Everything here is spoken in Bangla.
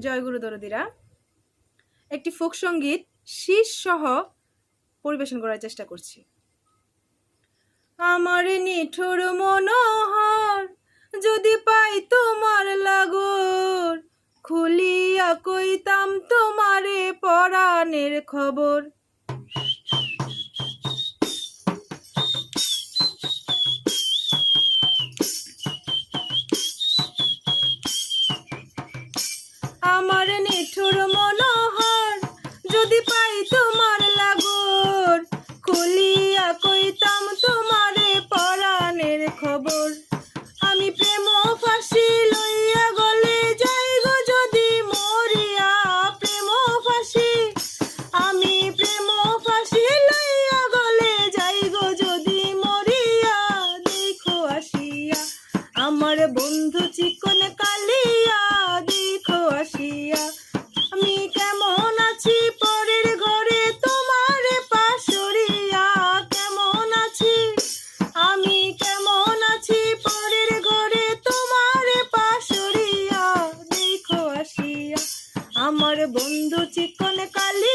জয়গুরু দরদিরা একটি ফোক সঙ্গীত শীষ সহ পরিবেশন করার চেষ্টা করছি। আমার নিঠুর মনোহর যদি পাই তোমার লাগর, খুলিয়া কইতাম তোমারে পরাণের খবর। আমার নিঠুর মনোহর যদি পাই তোমার লাগর, খুলিয়া কইতাম তোমারে পরাণের খবর। আমি প্রেম ফাঁসি লইয়া গলে যাই গো যদি মরিয়া, প্রেম ফাঁসি আমি প্রেম ফাঁসি লইয়া গলে যাই গো যদি মরিয়া। দেখো আসিয়া আমার বন্ধু চিকন কালিয়া, দেখো আসিয়া আমি কেমন আছি পরের ঘরে তোমার পাশরিয়া। কেমন আছি আমি কেমন আছি পরের ঘরে তোমার পাশরিয়া। দেখো আসিয়া আমার বন্ধু চিকন কালিয়া।